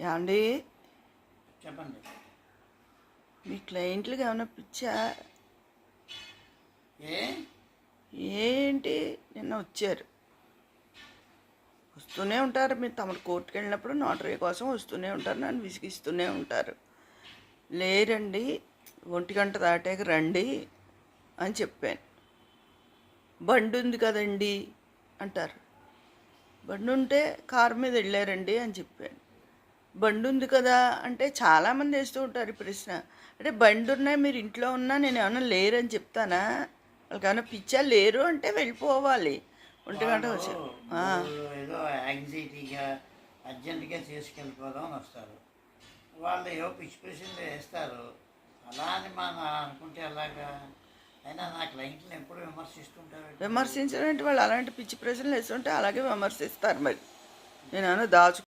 ఏమండి, చెప్పండి. మీ క్లయింట్లకి ఏమైనా పిచ్చా? ఏ ఏంటి, నిన్న వచ్చారు, వస్తూనే ఉంటారు. మీరు తమరు కోర్టుకు వెళ్ళినప్పుడు నోటరీ కోసం వస్తూనే ఉంటారు, నన్ను విసిగిస్తూనే ఉంటారు. లేరండి, 1 గంట దాటాక రండి అని చెప్పాను. బండి ఉంది కదండి అంటారు. బండి ఉంటే కారు మీద వెళ్ళారండి అని చెప్పాను. బండి ఉంది కదా అంటే చాలామంది వేస్తూ ఉంటారు ఈ ప్రశ్న. అంటే బండి ఉన్నా మీరు ఇంట్లో ఉన్నా నేను ఏమన్నా లేరని చెప్తానా? వాళ్ళకి ఏమైనా పిచ్చా? లేరు అంటే వెళ్ళిపోవాలి. 1 గంట వాళ్ళు వచ్చారు. ఏదో యాంగ్జైటీగా అర్జెంటుగా చేసుకెళ్ళిపోదాం అని వస్తారు. వాళ్ళు ఏవో పిచ్చి ప్రశ్నలు వేస్తారు. అలా అని మనం అనుకుంటే ఎలాగా? అయినా నా క్లయింట్ని ఎప్పుడు విమర్శిస్తుంటారు. విమర్శించడం అంటే వాళ్ళు అలాంటి పిచ్చి ప్రశ్నలు వేస్తుంటే అలాగే విమర్శిస్తారు. మరి నేను ఏమైనా దాచు